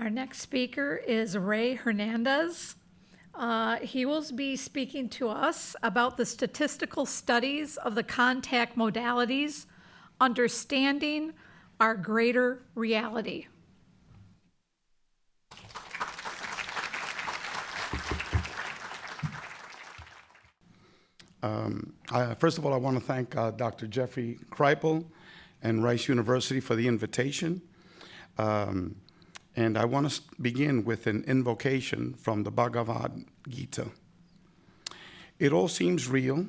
Our next speaker is Rey Hernandez. He will be speaking to us about the statistical studies of the contact modalities, understanding our greater reality. First of all, I want to thank Dr. Jeffrey Kreipel and Rice University for the invitation. And I want to begin with an invocation from the Bhagavad Gita. It all seems real,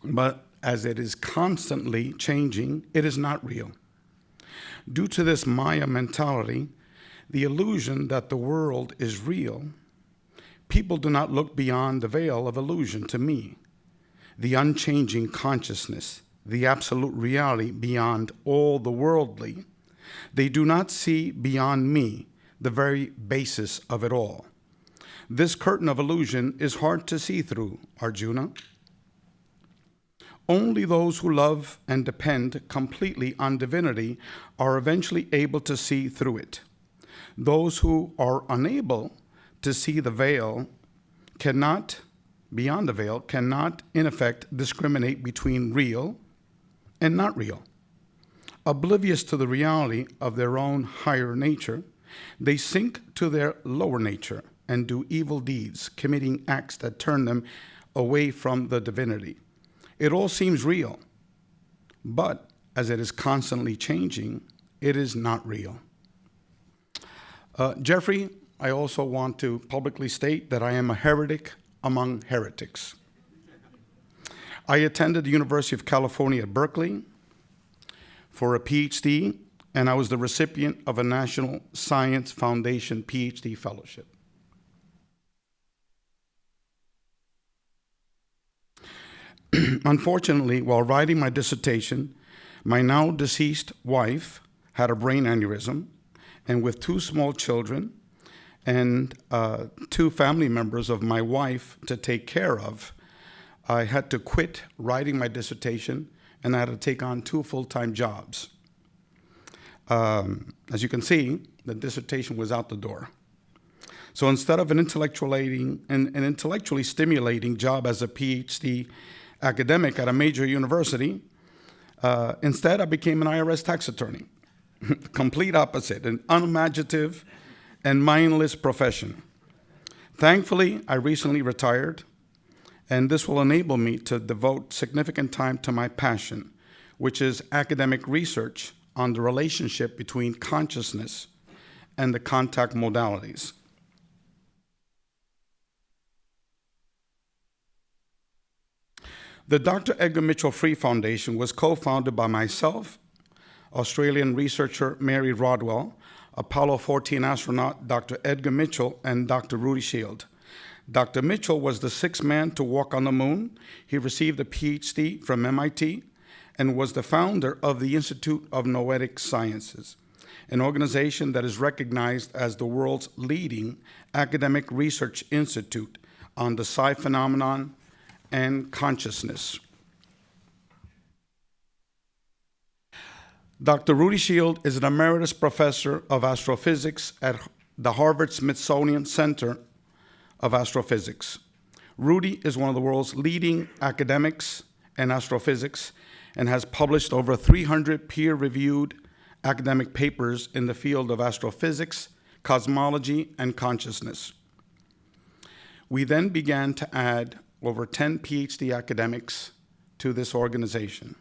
but as it is constantly changing, it is not real. Due to this Maya mentality, the illusion that the world is real, people do not look beyond the veil of illusion to me, the unchanging consciousness, the absolute reality beyond all the worldly. They do not see beyond me, the very basis of it all. This curtain of illusion is hard to see through, Arjuna. Only those who love and depend completely on divinity are eventually able to see through it. Those who are unable to see the veil beyond the veil, cannot in effect discriminate between real and not real. Oblivious to the reality of their own higher nature, they sink to their lower nature and do evil deeds, committing acts that turn them away from the divinity. It all seems real, but as it is constantly changing, it is not real. Jeffrey, I also want to publicly state that I am a heretic among heretics. I attended the University of California at Berkeley for a PhD, and I was the recipient of a National Science Foundation PhD fellowship. Unfortunately, while writing my dissertation, my now deceased wife had a brain aneurysm, and with two small children and two family members of my wife to take care of, I had to quit writing my dissertation, and I had to take on two full-time jobs. As you can see, the dissertation was out the door. So instead of an intellectually stimulating job as a PhD academic at a major university, instead I became an IRS tax attorney. Complete opposite, an unimaginative and mindless profession. Thankfully, I recently retired, and this will enable me to devote significant time to my passion, which is academic research on the relationship between consciousness and the contact modalities. The Dr. Edgar Mitchell Free Foundation was co-founded by myself, Australian researcher Mary Rodwell, Apollo 14 astronaut Dr. Edgar Mitchell, and Dr. Rudy Shield. Dr. Mitchell was the sixth man to walk on the moon. He received a PhD from MIT and was the founder of the Institute of Noetic Sciences, an organization that is recognized as the world's leading academic research institute on the psi phenomenon and consciousness. Dr. Rudy Shield is an emeritus professor of astrophysics at the Harvard-Smithsonian Center of Astrophysics. Rudy is one of the world's leading academics in astrophysics and has published over 300 peer-reviewed academic papers in the field of astrophysics, cosmology, and consciousness. We then began to add over 10 PhD academics to this organization.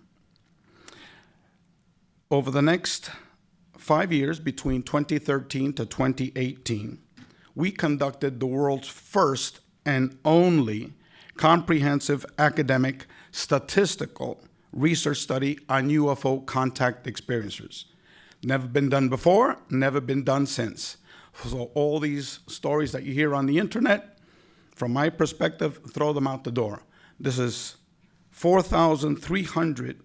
Over the next 5 years, between 2013 to 2018, we conducted the world's first and only comprehensive academic statistical research study on UFO contact experiencers. Never been done before, never been done since. So all these stories that you hear on the internet, from my perspective, throw them out the door. This is 4,300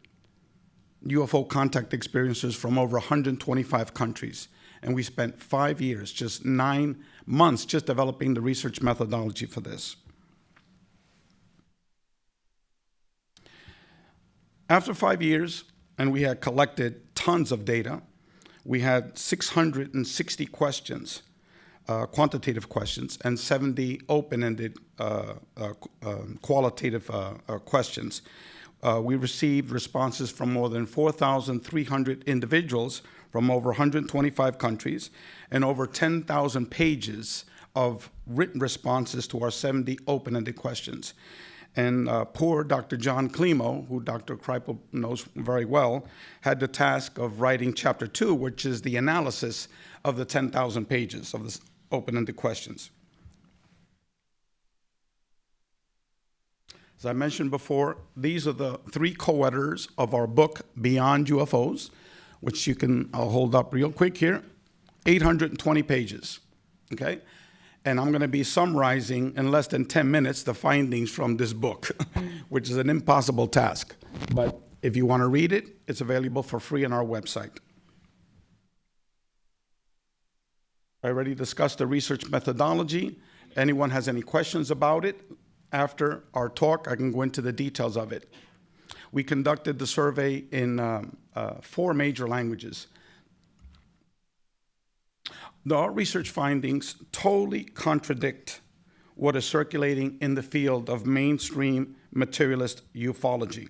UFO contact experiencers from over 125 countries. And we spent 5 years, just 9 months, just developing the research methodology for this. After 5 years, and we had collected tons of data, we had 660 questions, quantitative questions, and 70 open-ended qualitative questions. We received responses from more than 4,300 individuals from over 125 countries and over 10,000 pages of written responses to our 70 open-ended questions. And poor Dr. John Klimo, who Dr. Kreipel knows very well, had the task of writing chapter 2, which is the analysis of the 10,000 pages of the open-ended questions. As I mentioned before, these are the 3 co-editors of our book, Beyond UFOs, which I'll hold up real quick here, 820 pages, okay? And I'm going to be summarizing in less than 10 minutes the findings from this book, which is an impossible task. But if you want to read it, it's available for free on our website. I already discussed the research methodology. Anyone has any questions about it? After our talk, I can go into the details of it. We conducted the survey in 4 major languages. Our research findings totally contradict what is circulating in the field of mainstream materialist ufology.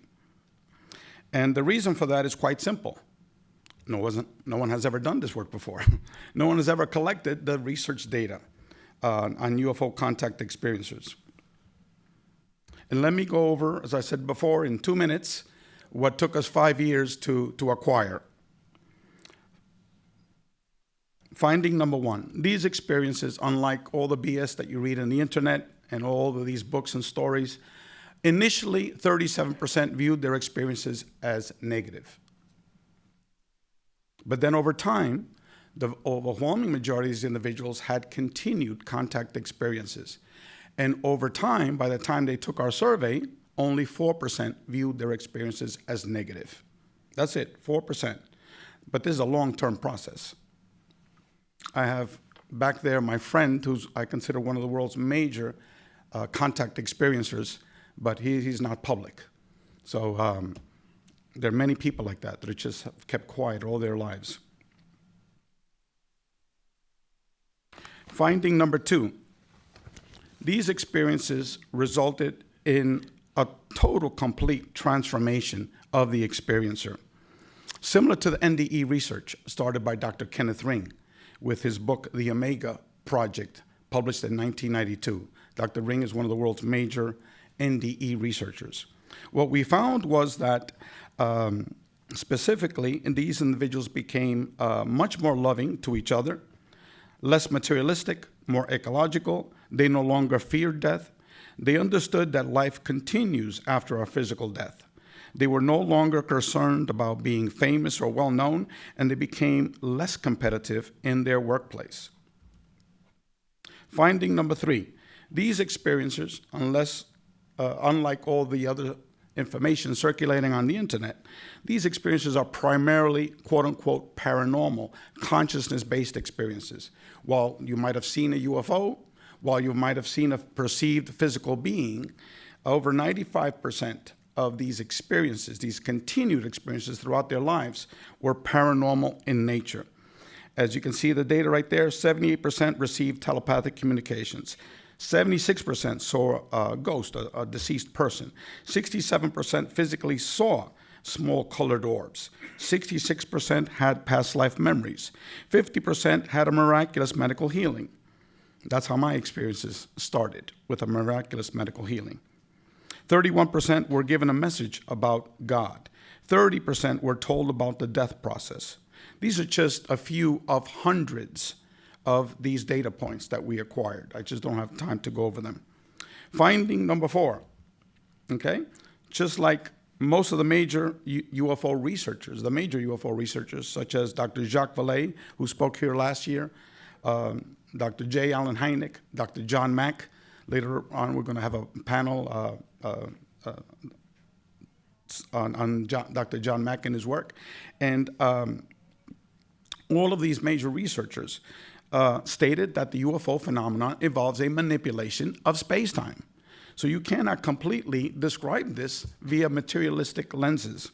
And the reason for that is quite simple. No one has ever done this work before. No one has ever collected the research data on UFO contact experiencers. And let me go over, as I said before, in 2 minutes, what took us 5 years to acquire. Finding number 1, these experiences, unlike all the BS that you read on the internet and all of these books and stories, initially 37% viewed their experiences as negative. But then over time, the overwhelming majority of these individuals had continued contact experiences. And over time, by the time they took our survey, only 4% viewed their experiences as negative. That's it, 4%. But this is a long-term process. I have back there my friend, who's I consider one of the world's major contact experiencers, but he's not public. So there are many people like that that just have kept quiet all their lives. Finding number 2, these experiences resulted in a total, complete transformation of the experiencer. Similar to the NDE research started by Dr. Kenneth Ring with his book, The Omega Project, published in 1992. Dr. Ring is one of the world's major NDE researchers. What we found was that specifically, these individuals became much more loving to each other, less materialistic, more ecological. They no longer feared death. They understood that life continues after our physical death. They were no longer concerned about being famous or well-known, and they became less competitive in their workplace. Finding number 3, these experiencers, unlike all the other information circulating on the internet, these experiences are primarily, quote-unquote, paranormal, consciousness-based experiences. While you might have seen a UFO, while you might have seen a perceived physical being, over 95% of these experiences, these continued experiences throughout their lives, were paranormal in nature. As you can see the data right there, 78% received telepathic communications. 76% saw a ghost, a deceased person. 67% physically saw small colored orbs. 66% had past life memories. 50% had a miraculous medical healing. That's how my experiences started, with a miraculous medical healing. 31% were given a message about God. 30% were told about the death process. These are just a few of hundreds of these data points that we acquired. I just don't have time to go over them. Finding number 4, okay? Just like most of the major UFO researchers, such as Dr. Jacques Vallée, who spoke here last year, Dr. J. Allen Hynek, Dr. John Mack. Later on, we're going to have a panel on Dr. John Mack and his work. And all of these major researchers stated that the UFO phenomenon involves a manipulation of space-time. So you cannot completely describe this via materialistic lenses.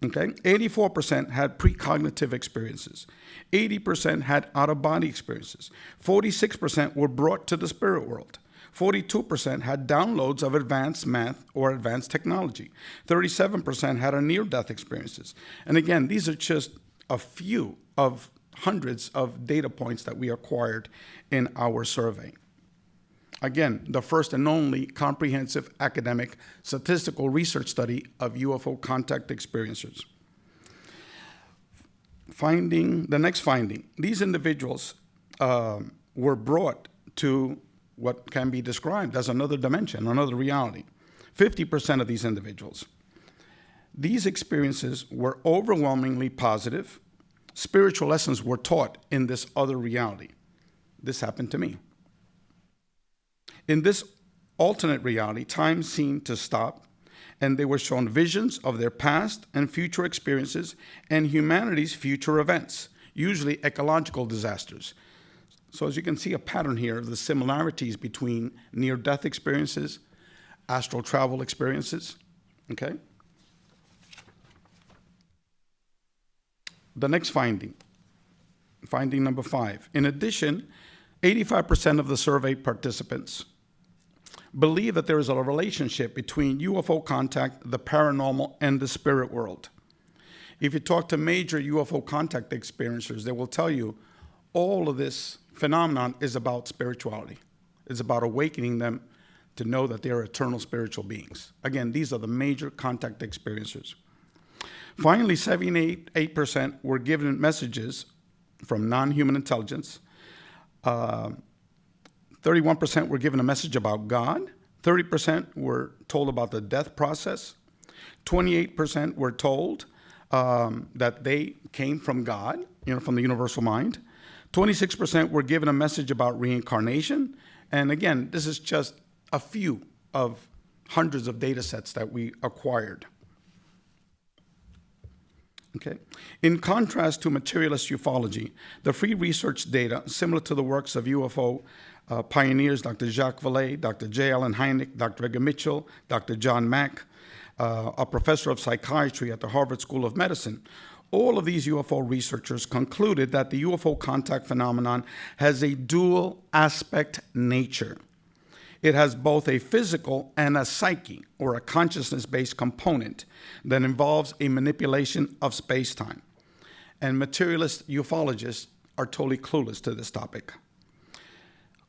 Okay, 84% had precognitive experiences. 80% had out-of-body experiences. 46% were brought to the spirit world. 42% had downloads of advanced math or advanced technology. 37% had a near-death experiences. And again, these are just a few of hundreds of data points that we acquired in our survey. Again, the first and only comprehensive academic statistical research study of UFO contact experiencers. The next finding, these individuals were brought to what can be described as another dimension, another reality. 50% of these individuals. These experiences were overwhelmingly positive. Spiritual lessons were taught in this other reality. This happened to me. In this alternate reality, time seemed to stop, and they were shown visions of their past and future experiences and humanity's future events, usually ecological disasters. So as you can see a pattern here of the similarities between near-death experiences, astral travel experiences, okay? The next finding number 5. In addition, 85% of the survey participants believe that there is a relationship between UFO contact, the paranormal, and the spirit world. If you talk to major UFO contact experiencers, they will tell you all of this phenomenon is about spirituality. It's about awakening them to know that they are eternal spiritual beings. Again, these are the major contact experiencers. Finally, 78% were given messages from non-human intelligence. 31% were given a message about God. 30% were told about the death process. 28% were told that they came from God, from the universal mind. 26% were given a message about reincarnation. And again, this is just a few of hundreds of data sets that we acquired. Okay. In contrast to materialist ufology, the free research data, similar to the works of UFO pioneers, Dr. Jacques Vallée, Dr. J. Allen Hynek, Dr. Edgar Mitchell, Dr. John Mack, a professor of psychiatry at the Harvard School of Medicine, all of these UFO researchers concluded that the UFO contact phenomenon has a dual aspect nature. It has both a physical and a psyche, or a consciousness-based component that involves a manipulation of space-time. And materialist ufologists are totally clueless to this topic.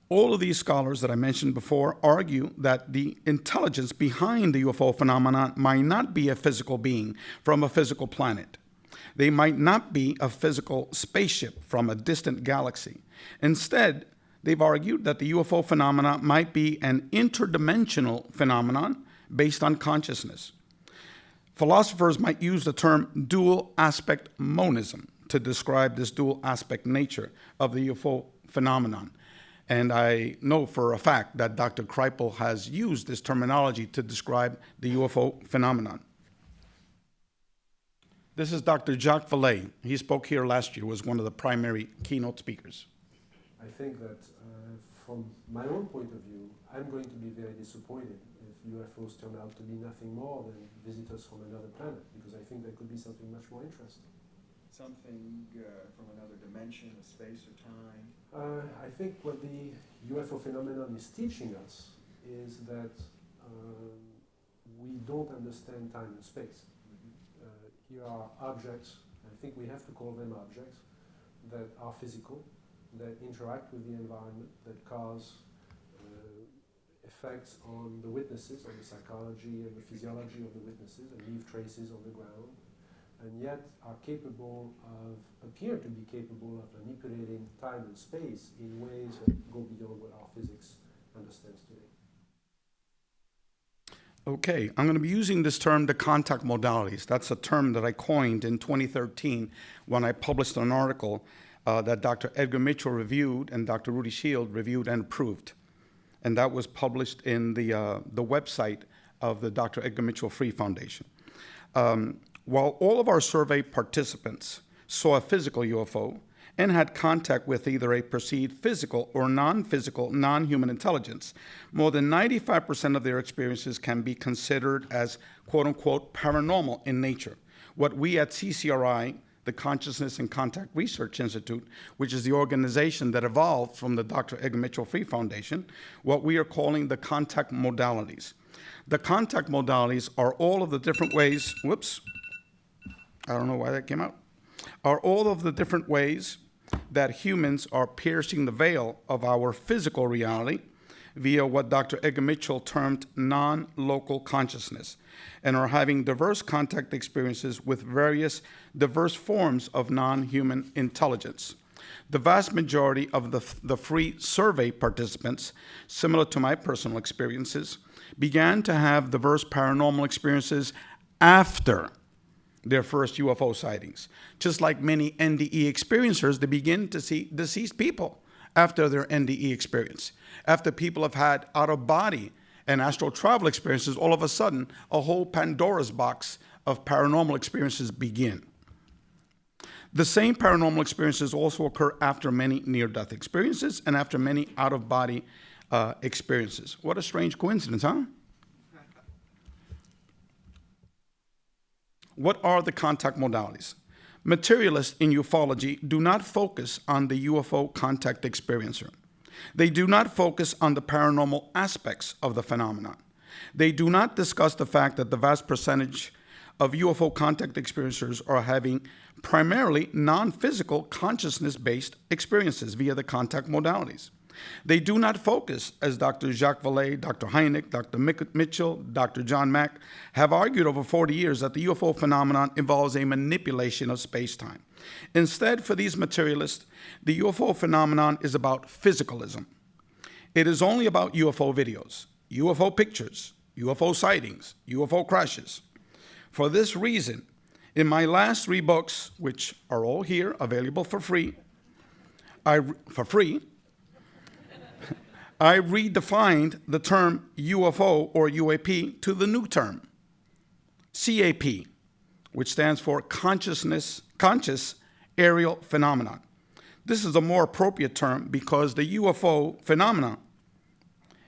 All of these scholars that I mentioned before argue that the intelligence behind the UFO phenomenon might not be a physical being from a physical planet. They might not be a physical spaceship from a distant galaxy. Instead, they've argued that the UFO phenomenon might be an interdimensional phenomenon based on consciousness. Philosophers might use the term dual aspect monism to describe this dual aspect nature of the UFO phenomenon. And I know for a fact that Dr. Kreipel has used this terminology to describe the UFO phenomenon. This is Dr. Jacques Vallée. He spoke here last year, was one of the primary keynote speakers. I think that from my own point of view, I'm going to be very disappointed if UFOs turn out to be nothing more than visitors from another planet, because I think there could be something much more interesting. Something from another dimension of space or time? I think what the UFO phenomenon is teaching us is that we don't understand time and space. Here are objects, I think we have to call them objects, that are physical, that interact with the environment, that cause effects on the witnesses, on the psychology and the physiology of the witnesses, and leave traces on the ground, and yet are capable of, appear to be capable of manipulating time and space in ways that go beyond what our physics understands today. Okay, I'm going to be using this term, the contact modalities. That's a term that I coined in 2013 when I published an article that Dr. Edgar Mitchell reviewed and Dr. Rudy Shield reviewed and approved. And that was published in the website of the Dr. Edgar Mitchell Free Foundation. While all of our survey participants saw a physical UFO and had contact with either a perceived physical or non-physical, non-human intelligence, more than 95% of their experiences can be considered as quote-unquote paranormal in nature, what we at CCRI, the Consciousness and Contact Research Institute, which is the organization that evolved from the Dr. Edgar Mitchell Free Foundation, what we are calling the contact modalities. The contact modalities are all of the different ways, whoops, I don't know why that came out, are all of the different ways that humans are piercing the veil of our physical reality via what Dr. Edgar Mitchell termed non-local consciousness, and are having diverse contact experiences with various diverse forms of non-human intelligence. The vast majority of the free survey participants, similar to my personal experiences, began to have diverse paranormal experiences after their first UFO sightings. Just like many NDE experiencers, they begin to see deceased people after their NDE experience. After people have had out-of-body and astral travel experiences, all of a sudden, a whole Pandora's box of paranormal experiences begin. The same paranormal experiences also occur after many near-death experiences and after many out-of-body experiences. What a strange coincidence, huh? What are the contact modalities? Materialists in ufology do not focus on the UFO contact experiencer. They do not focus on the paranormal aspects of the phenomenon. They do not discuss the fact that the vast percentage of UFO contact experiencers are having primarily non-physical consciousness-based experiences via the contact modalities. They do not focus, as Dr. Jacques Vallée, Dr. Hynek, Dr. Mitchell, Dr. John Mack have argued over 40 years that the UFO phenomenon involves a manipulation of space-time. Instead, for these materialists, the UFO phenomenon is about physicalism. It is only about UFO videos, UFO pictures, UFO sightings, UFO crashes. For this reason, in my last 3 books, which are all here, available for free, I redefined the term UFO or UAP to the new term, CAP, which stands for Conscious Aerial Phenomenon. This is a more appropriate term because the UFO phenomenon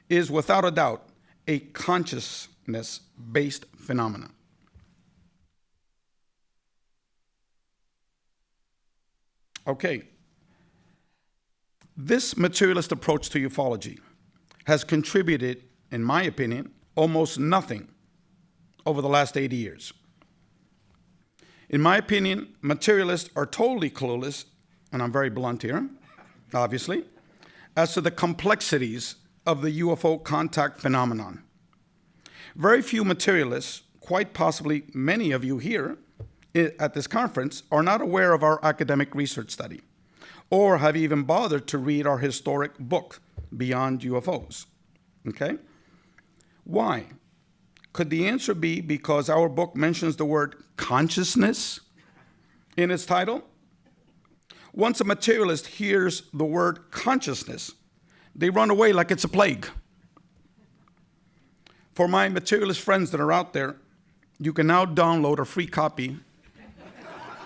is without a doubt a consciousness-based phenomenon. Okay. This materialist approach to ufology has contributed, in my opinion, almost nothing over the last 80 years. In my opinion, materialists are totally clueless, and I'm very blunt here, obviously, as to the complexities of the UFO contact phenomenon. Very few materialists, quite possibly many of you here at this conference, are not aware of our academic research study, or have even bothered to read our historic book, Beyond UFOs. Okay? Why? Could the answer be because our book mentions the word consciousness in its title? Once a materialist hears the word consciousness, they run away like it's a plague. For my materialist friends that are out there, you can now download a free copy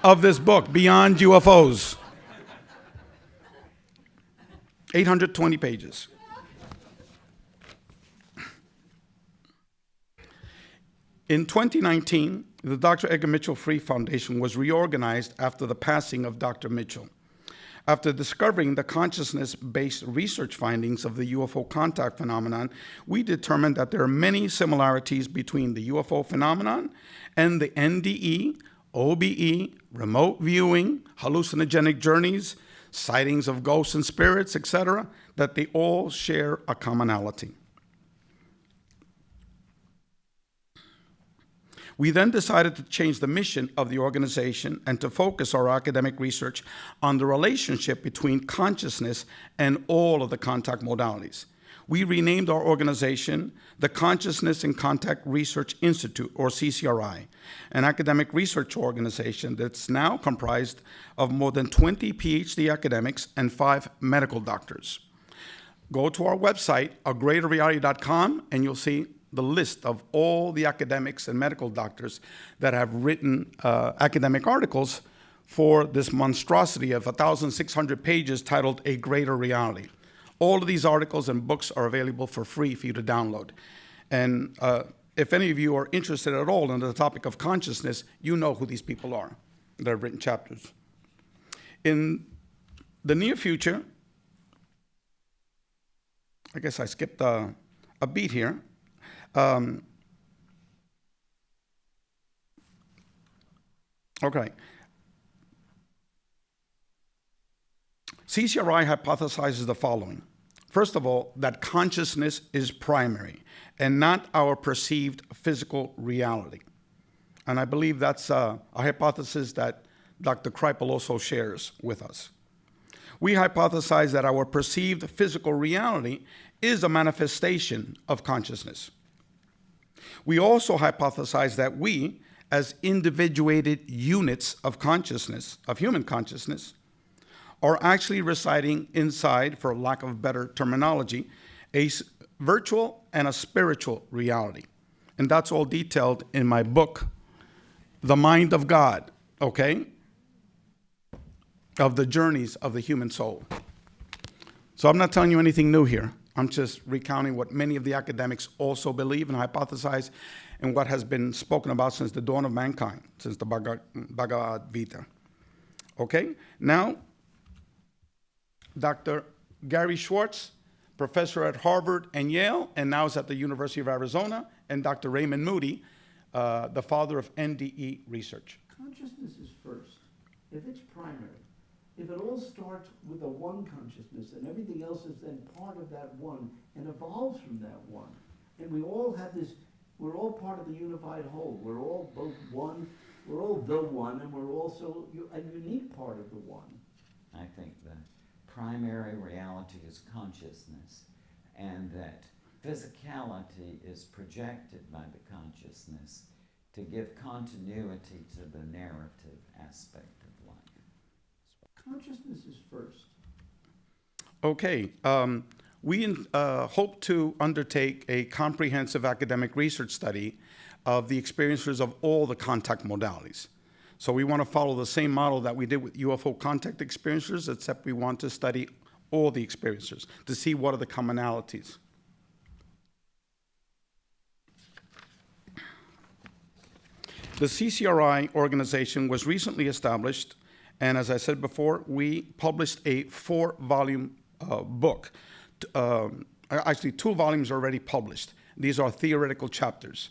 of this book, Beyond UFOs. 820 pages. In 2019, the Dr. Edgar Mitchell Free Foundation was reorganized after the passing of Dr. Mitchell. After discovering the consciousness-based research findings of the UFO contact phenomenon, we determined that there are many similarities between the UFO phenomenon and the NDE, OBE, remote viewing, hallucinogenic journeys, sightings of ghosts and spirits, etc., that they all share a commonality. We then decided to change the mission of the organization and to focus our academic research on the relationship between consciousness and all of the contact modalities. We renamed our organization the Consciousness and Contact Research Institute, or CCRI, an academic research organization that's now comprised of more than 20 PhD academics and 5 medical doctors. Go to our website, agreaterreality.com, and you'll see the list of all the academics and medical doctors that have written academic articles for this monstrosity of 1,600 pages titled A Greater Reality. All of these articles and books are available for free for you to download. And if any of you are interested at all in the topic of consciousness, you know who these people are. They've written chapters. In the near future, I guess I skipped a beat here. Okay. CCRI hypothesizes the following. First of all, that consciousness is primary and not our perceived physical reality. And I believe that's a hypothesis that Dr. Kreipel also shares with us. We hypothesize that our perceived physical reality is a manifestation of consciousness. We also hypothesize that we, as individuated units of consciousness, of human consciousness, are actually residing inside, for lack of better terminology, a virtual and a spiritual reality. And that's all detailed in my book, The Mind of God, okay? Of the journeys of the human soul. So I'm not telling you anything new here. I'm just recounting what many of the academics also believe and hypothesize, and what has been spoken about since the dawn of mankind, since the Bhagavad Gita. Okay? Now, Dr. Gary Schwartz, professor at Harvard and Yale, and now is at the University of Arizona, and Dr. Raymond Moody, the father of NDE research. Consciousness is first. If it's primary, if it all starts with a one consciousness and everything else is then part of that one and evolves from that one, and we all have this, we're all part of the unified whole. We're all both one, we're all the one, and we're also a unique part of the one. I think the primary reality is consciousness, and that physicality is projected by the consciousness to give continuity to the narrative aspect of life. Consciousness is first. Okay. We hope to undertake a comprehensive academic research study of the experiences of all the contact modalities. So we want to follow the same model that we did with UFO Contact Experiencers, except we want to study all the experiencers to see what are the commonalities. The CCRI organization was recently established, and as I said before, we published a 4-volume book. Actually, 2 volumes are already published. These are theoretical chapters,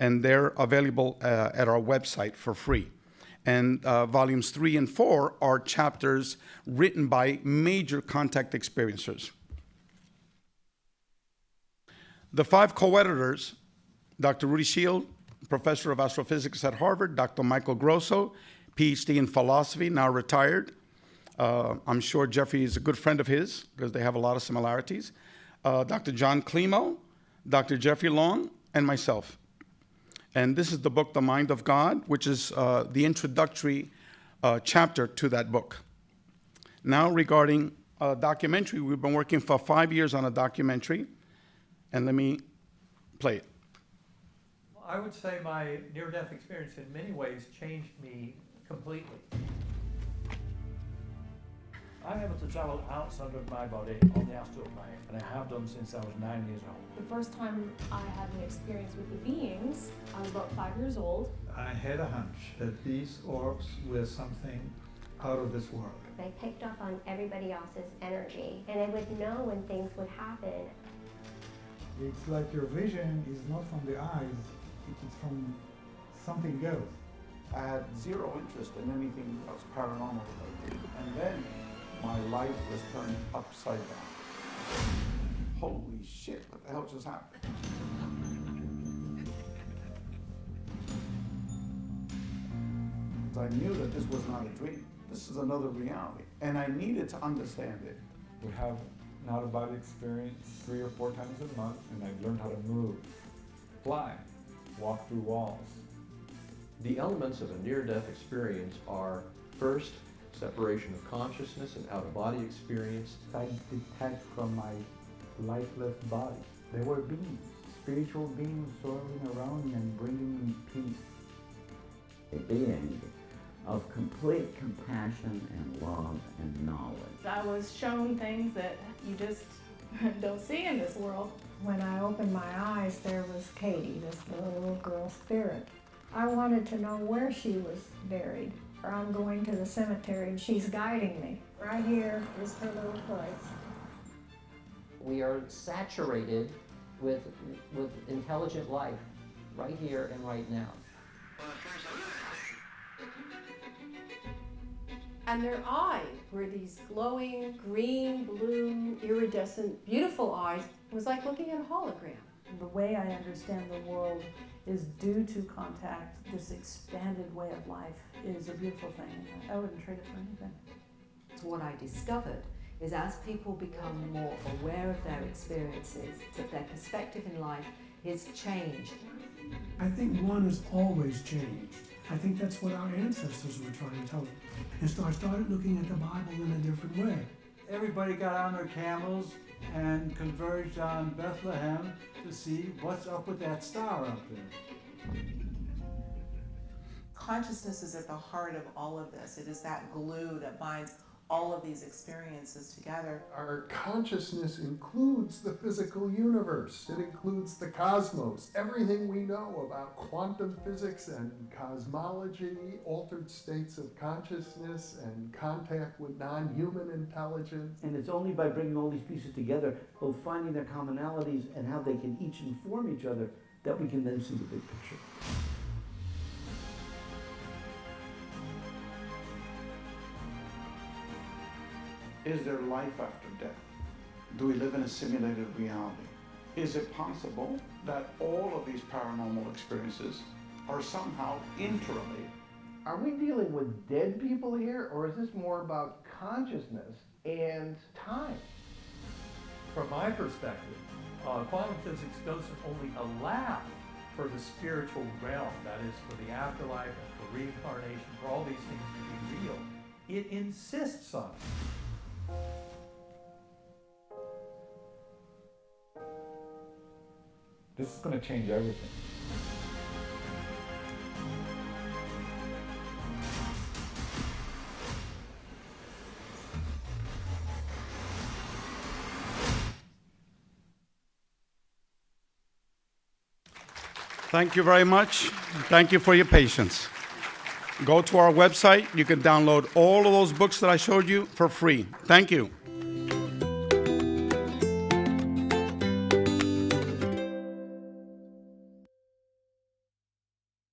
and they're available at our website for free. And volumes 3 and 4 are chapters written by major contact experiencers. The 5 co-editors, Dr. Rudy Shield, professor of astrophysics at Harvard, Dr. Michael Grosso, PhD in philosophy, now retired. I'm sure Jeffrey is a good friend of his because they have a lot of similarities. Dr. John Klimo, Dr. Jeffrey Long, and myself. And this is the book, The Mind of God, which is the introductory chapter to that book. Now, regarding a documentary, we've been working for 5 years on a documentary, and let me play it. I would say my near-death experience in many ways changed me completely. I'm able to travel outside of my body on the astral plane, and I have done since I was 9 years old. The first time I had an experience with the beings, I was about 5 years old. I had a hunch that these orbs were something out of this world. I picked up on everybody else's energy, and I would know when things would happen. It's like your vision is not from the eyes, it's from something else. I had zero interest in anything that was paranormal related. And then my life was turned upside down. Holy shit, what the hell just happened? I knew that this was not a dream. This is another reality. And I needed to understand it. We have an out-of-body experience 3 or 4 times a month, and I've learned how to move, fly, walk through walls. The elements of a near-death experience are, first, separation of consciousness and out-of-body experience. I detached from my lifeless body. There were beings, spiritual beings swirling around me and bringing me peace. A being of complete compassion and love and knowledge. I was shown things that you just don't see in this world. When I opened my eyes, there was Katie, this little girl spirit. I wanted to know where she was buried. I'm going to the cemetery and she's guiding me. Right here is her little place. We are saturated with intelligent life right here and right now. And their eyes were these glowing, green, blue, iridescent, beautiful eyes. It was like looking at a hologram. The way I understand the world is due to contact. This expanded way of life is a beautiful thing. I wouldn't trade it for anything. What I discovered is as people become more aware of their experiences, that their perspective in life is changed. I think one has always changed. I think that's what our ancestors were trying to tell us. And so I started looking at the Bible in a different way. Everybody got on their camels and converged on Bethlehem to see what's up with that star up there. Consciousness is at the heart of all of this. It is that glue that binds all of these experiences together. Our consciousness includes the physical universe. It includes the cosmos, everything we know about quantum physics and cosmology, altered states of consciousness and contact with non-human intelligence. And it's only by bringing all these pieces together, both finding their commonalities and how they can each inform each other, that we can then see the big picture. Is there life after death? Do we live in a simulated reality? Is it possible that all of these paranormal experiences are somehow interrelated? Are we dealing with dead people here, or is this more about consciousness and time? From my perspective, quantum physics doesn't only allow for the spiritual realm, that is for the afterlife and for reincarnation, for all these things to be real, it insists on it. This is going to change everything. Thank you very much. Thank you for your patience. Go to our website. You can download all of those books that I showed you for free. Thank you.